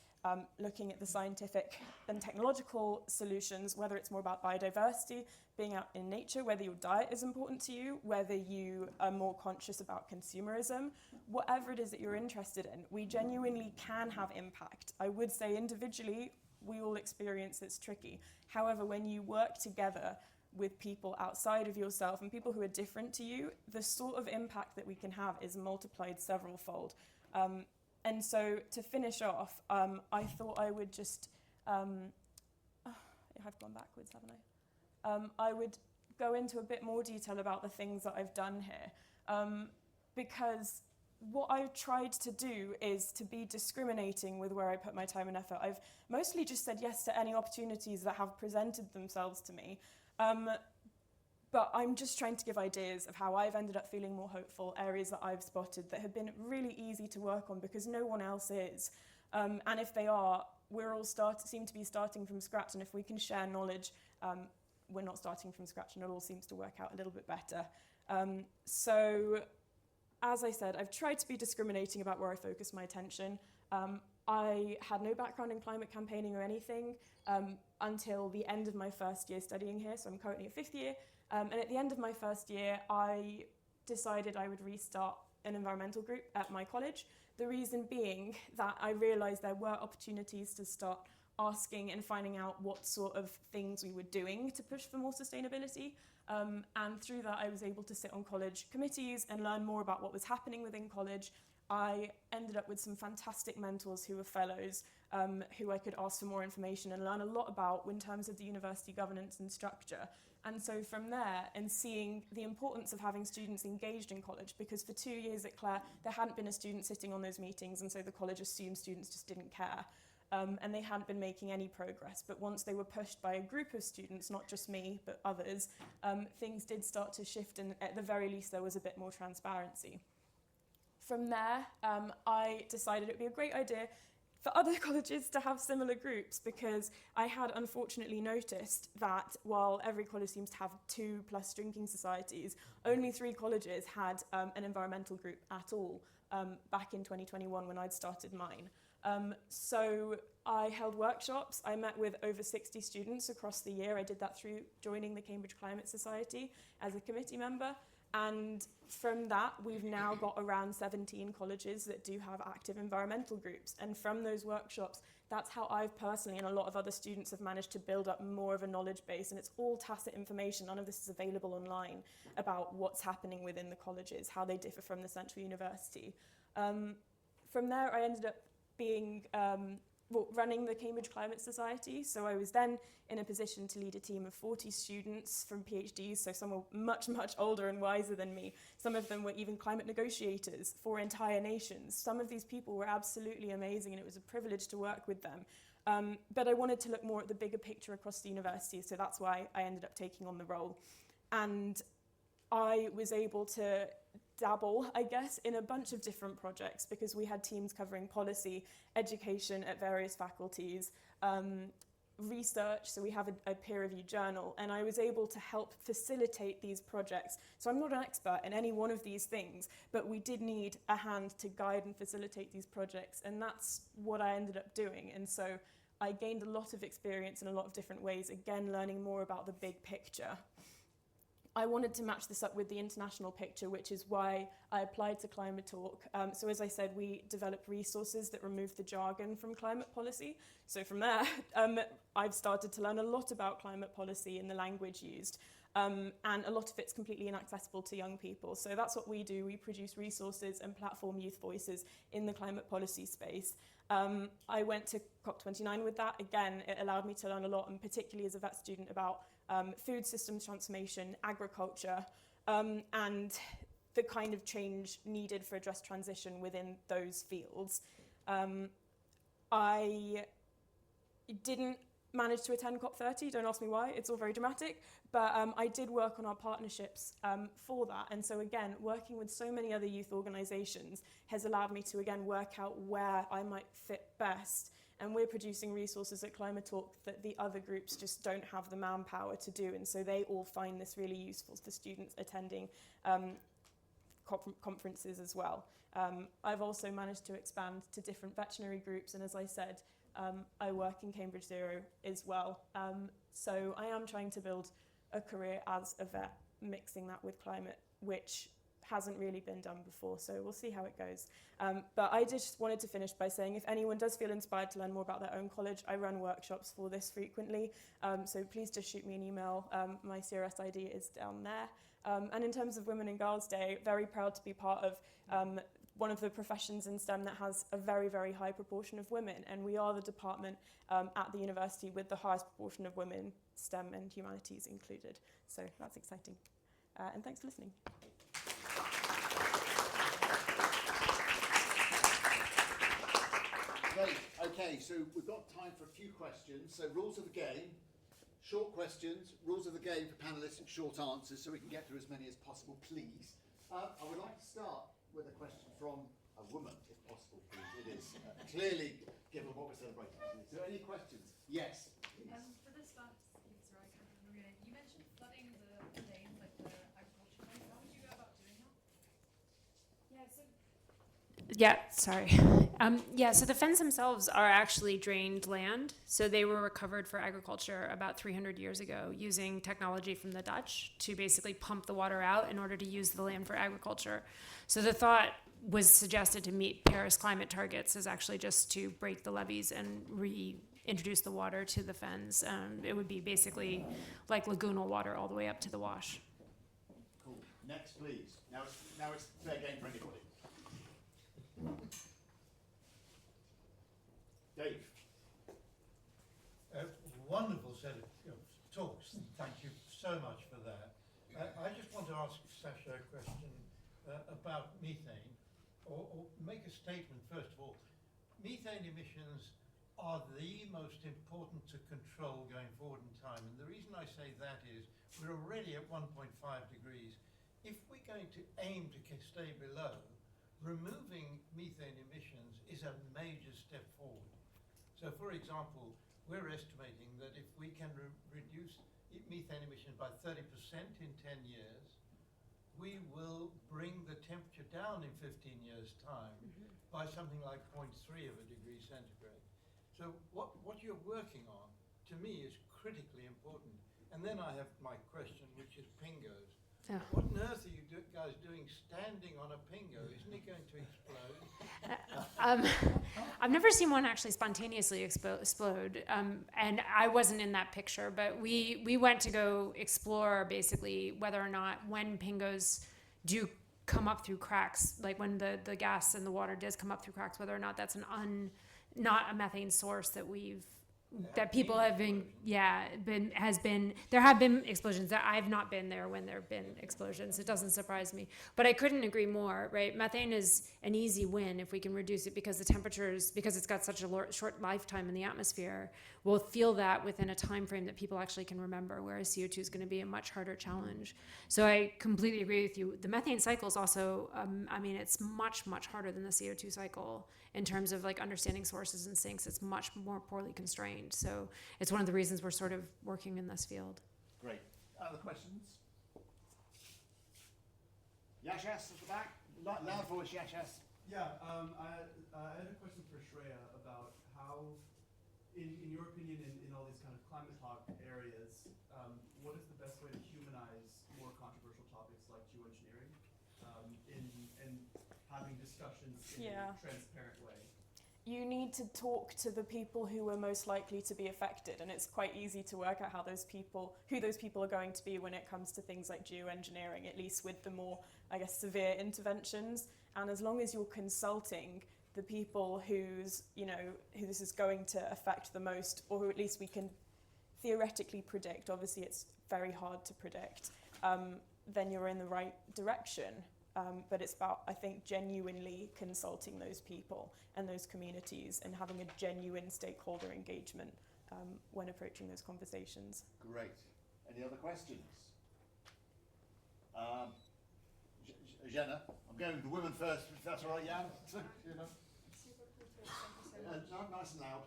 looking at the scientific and technological solutions, whether it's more about biodiversity, being out in nature, whether your diet is important to you, whether you are more conscious about consumerism, whatever it is that you're interested in, we genuinely can have impact. I would say individually, we all experience it's tricky. However, when you work together with people outside of yourself and people who are different to you, the sort of impact that we can have is multiplied several-fold. And so to finish off, I thought I would just, I've gone backwards, haven't I? I would go into a bit more detail about the things that I've done here, because what I've tried to do is to be discriminating with where I put my time and effort. I've mostly just said yes to any opportunities that have presented themselves to me, but I'm just trying to give ideas of how I've ended up feeling more hopeful, areas that I've spotted that have been really easy to work on because no one else is. And if they are, we're all seem to be starting from scratch, and if we can share knowledge, we're not starting from scratch, and it all seems to work out a little bit better. So, as I said, I've tried to be discriminating about where I focus my attention. I had no background in climate campaigning or anything until the end of my first year studying here, so I'm currently at 5th year. And at the end of my first year, I decided I would restart an environmental group at my college. The reason being that I realised there were opportunities to start asking and finding out what sort of things we were doing to push for more sustainability. And through that, I was able to sit on college committees and learn more about what was happening within college. I ended up with some fantastic mentors who were fellows, who I could ask for more information and learn a lot about in terms of the university governance and structure. And so from there, and seeing the importance of having students engaged in college, because for 2 years at Clare, there hadn't been a student sitting on those meetings, and so the college assumed students just didn't care. And they hadn't been making any progress. But once they were pushed by a group of students, not just me, but others, things did start to shift, and at the very least, there was a bit more transparency. From there, I decided it would be a great idea for other colleges to have similar groups, because I had unfortunately noticed that while every college seems to have 2+ drinking societies, only 3 colleges had an environmental group at all back in 2021 when I'd started mine. So I held workshops. I met with over 60 students across the year. I did that through joining the Cambridge Climate Society as a committee member. And from that, we've now got around 17 colleges that do have active environmental groups. And from those workshops, that's how I've personally and a lot of other students have managed to build up more of a knowledge base. And it's all tacit information. None of this is available online about what's happening within the colleges, how they differ from the central university. From there, I ended up being running the Cambridge Climate Society. So I was then in a position to lead a team of 40 students from PhDs, so some were much, much older and wiser than me. Some of them were even climate negotiators for entire nations. Some of these people were absolutely amazing, and it was a privilege to work with them. But I wanted to look more at the bigger picture across the university, so that's why I ended up taking on the role. And I was able to dabble, I guess, in a bunch of different projects, because we had teams covering policy, education at various faculties, research, so we have a peer-reviewed journal, and I was able to help facilitate these projects. So I'm not an expert in any one of these things, but we did need a hand to guide and facilitate these projects, and that's what I ended up doing. And so I gained a lot of experience in a lot of different ways, again, learning more about the big picture. I wanted to match this up with the international picture, which is why I applied to ClimaTalk. So as I said, we develop resources that remove the jargon from climate policy. So from there, I've started to learn a lot about climate policy and the language used. And a lot of it's completely inaccessible to young people. So that's what we do. We produce resources and platform youth voices in the climate policy space. I went to COP29 with that. Again, it allowed me to learn a lot, and particularly as a vet student, about food systems transformation, agriculture, and the kind of change needed for a just transition within those fields. I didn't manage to attend COP30, don't ask me why, it's all very dramatic, but I did work on our partnerships for that. And so again, working with so many other youth organisations has allowed me to again work out where I might fit best. And we're producing resources at ClimaTalk that the other groups just don't have the manpower to do. And so they all find this really useful for students attending conferences as well. I've also managed to expand to different veterinary groups. And as I said, I work in Cambridge Zero as well. So I am trying to build a career as a vet, mixing that with climate, which hasn't really been done before, so we'll see how it goes. But I just wanted to finish by saying, if anyone does feel inspired to learn more about their own college, I run workshops for this frequently, so please just shoot me an email. My Cerys ID is down there. And in terms of Women and Girls Day, very proud to be part of one of the professions in STEM that has a very, very high proportion of women, and we are the department at the university with the highest proportion of women, STEM and humanities included. So that's exciting. And thanks for listening. Great. Okay, so we've got time for a few questions. So rules of the game, short questions, rules of the game for panellists, short answers, so we can get through as many as possible, please. I would like to start with a question from a woman, if possible, please. It is clearly, given what we're celebrating. Is there any questions? Yes. For this first, sorry, I can't remember your name. You mentioned flooding the lanes, like the agriculture lanes. How would you go about doing that? So the fens themselves are actually drained land. So they were recovered for agriculture about 300 years ago using technology from the Dutch to basically pump the water out in order to use the land for agriculture. So the thought was suggested to meet Paris climate targets is actually just to break the levees and reintroduce the water to the fens. It would be basically like lagoonal water all the way up to the wash. Cool. Next, please. Now it's fair game for anybody. Dave. Wonderful set of talks. Thank you so much for that. I just want to ask Sasha a question about methane, or make a statement first of all. Methane emissions are the most important to control going forward in time, and the reason I say that is we're already at 1.5 degrees. If we're going to aim to stay below, removing methane emissions is a major step forward. So, for example, we're estimating that if we can reduce methane emissions by 30% in 10 years, we will bring the temperature down in 15 years' time by something like 0.3 of a degree centigrade. So what you're working on, to me, is critically important. And then I have my question, which is pingos. Oh. What on earth are you guys doing standing on a pingo? Isn't it going to explode? I've never seen one actually spontaneously explode, and I wasn't in that picture, but we went to go explore basically whether or not when pingos do come up through cracks, like when the gas and the water does come up through cracks, whether or not that's not a methane source that that people have been, there have been explosions. That I've not been there when there have been explosions. It doesn't surprise me. But I couldn't agree more, right? Methane is an easy win if we can reduce it because the temperatures, because it's got such a short lifetime in the atmosphere, we'll feel that within a time frame that people actually can remember, whereas CO2 is going to be a much harder challenge. So I completely agree with you. The methane cycle is also, it's much, much harder than the CO2 cycle in terms of like understanding sources and sinks. It's much more poorly constrained. So it's one of the reasons we're sort of working in this field. Great. Other questions? Yashas at the back. Loud voice, Yashas. Yeah, I had a question for Shreya about how, in your opinion, in all these kind of ClimaTalk areas, what is the best way to humanize more controversial topics like geoengineering and having discussions in a transparent way? You need to talk to the people who are most likely to be affected, and it's quite easy to work out who those people are going to be when it comes to things like geoengineering, at least with the more, severe interventions. And as long as you're consulting the people who this is going to affect the most, or who at least we can theoretically predict, obviously it's very hard to predict, then you're in the right direction. But it's about, I think, genuinely consulting those people and those communities and having a genuine stakeholder engagement when approaching those conversations. Great. Any other questions? Jenna, I'm going with the women first, if that's all right, Jan. Super cool talk, thank you so much. Nice and loud.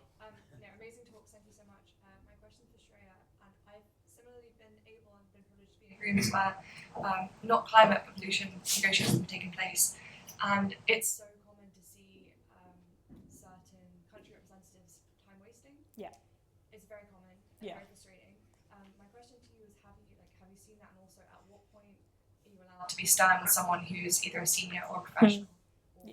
Amazing talk, thank you so much. My question for Shreya, and I've similarly been privileged to be in agreements where not climate but pollution negotiations have taken place, and it's so common to see certain country representatives time wasting. Yeah. It's very common and very frustrating. My question to you is, have you seen that, and also at what point are you allowed to be stern with someone who's either a senior or a professional, or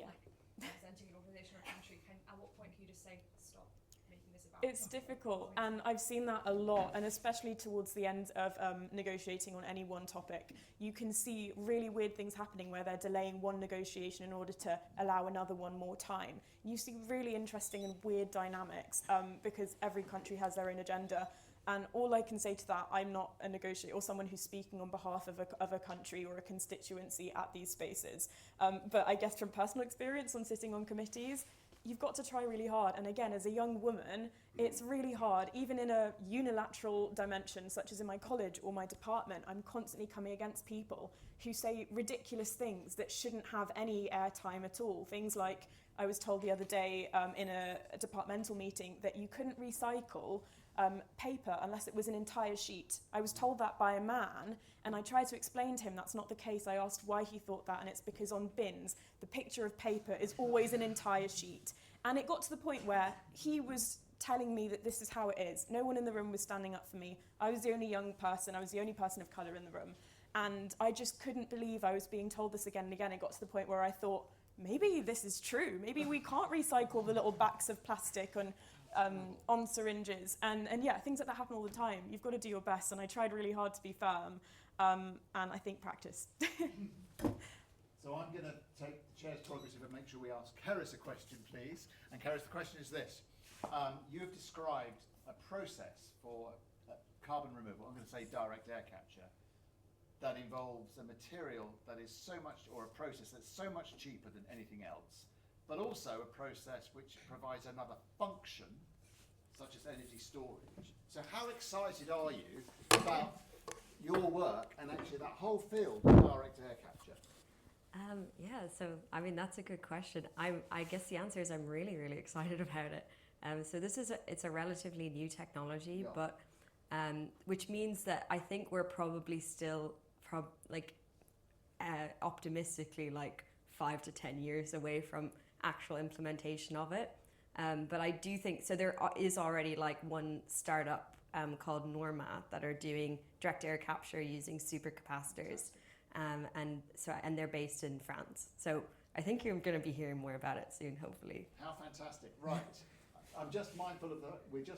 representing an organisation or a country? At what point can you just say, stop making this about It's difficult, and I've seen that a lot, and especially towards the end of negotiating on any one topic. You can see really weird things happening where they're delaying one negotiation in order to allow another one more time. You see really interesting and weird dynamics because every country has their own agenda. And all I can say to that, I'm not a negotiator or someone who's speaking on behalf of a country or a constituency at these spaces. But I guess from personal experience on sitting on committees, you've got to try really hard. And again, as a young woman, it's really hard. Even in a unilateral dimension, such as in my college or my department, I'm constantly coming against people who say ridiculous things that shouldn't have any airtime at all. Things like, I was told the other day in a departmental meeting that you couldn't recycle paper unless it was an entire sheet. I was told that by a man, and I tried to explain to him that's not the case. I asked why he thought that, and it's because on bins, the picture of paper is always an entire sheet. And it got to the point where he was telling me that this is how it is. No one in the room was standing up for me. I was the only young person. I was the only person of colour in the room. And I just couldn't believe I was being told this again and again. It got to the point where I thought, maybe this is true. Maybe we can't recycle the little backs of plastic on syringes. And yeah, things like that happen all the time. You've got to do your best. And I tried really hard to be firm. And I think practice. So I'm going to take the chair's prerogative and make sure we ask Cerys a question, please. And Cerys, the question is this. You have described a process for carbon removal, I'm going to say direct air capture, that involves a material that is so much, or a process that's so much cheaper than anything else, but also a process which provides another function, such as energy storage. So how excited are you about your work and actually that whole field of direct air capture? Yeah, so I mean that's a good question. I guess the answer is I'm really, really excited about it. So it's a relatively new technology, Yeah. but which means that I think we're probably still optimistically like 5 to 10 years away from actual implementation of it. But I do think so. There is already like one startup called Norma that are doing direct air capture using supercapacitors. And they're based in France. So I think you're going to be hearing more about it soon, hopefully. How fantastic! Right, I'm just mindful of we've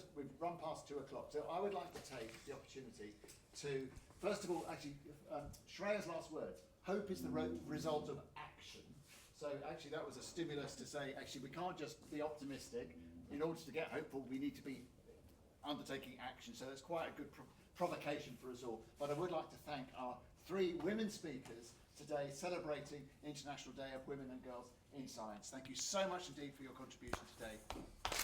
run past 2 o'clock. So I would like to take the opportunity to first of all, actually, Shreya's last words. Hope is the result of action. So actually, that was a stimulus to say, actually, we can't just be optimistic. In order to get hopeful, we need to be undertaking action. So it's quite a good provocation for us all. But I would like to thank our 3 women speakers today celebrating International Day of Women and Girls in Science. Thank you so much indeed for your contribution today.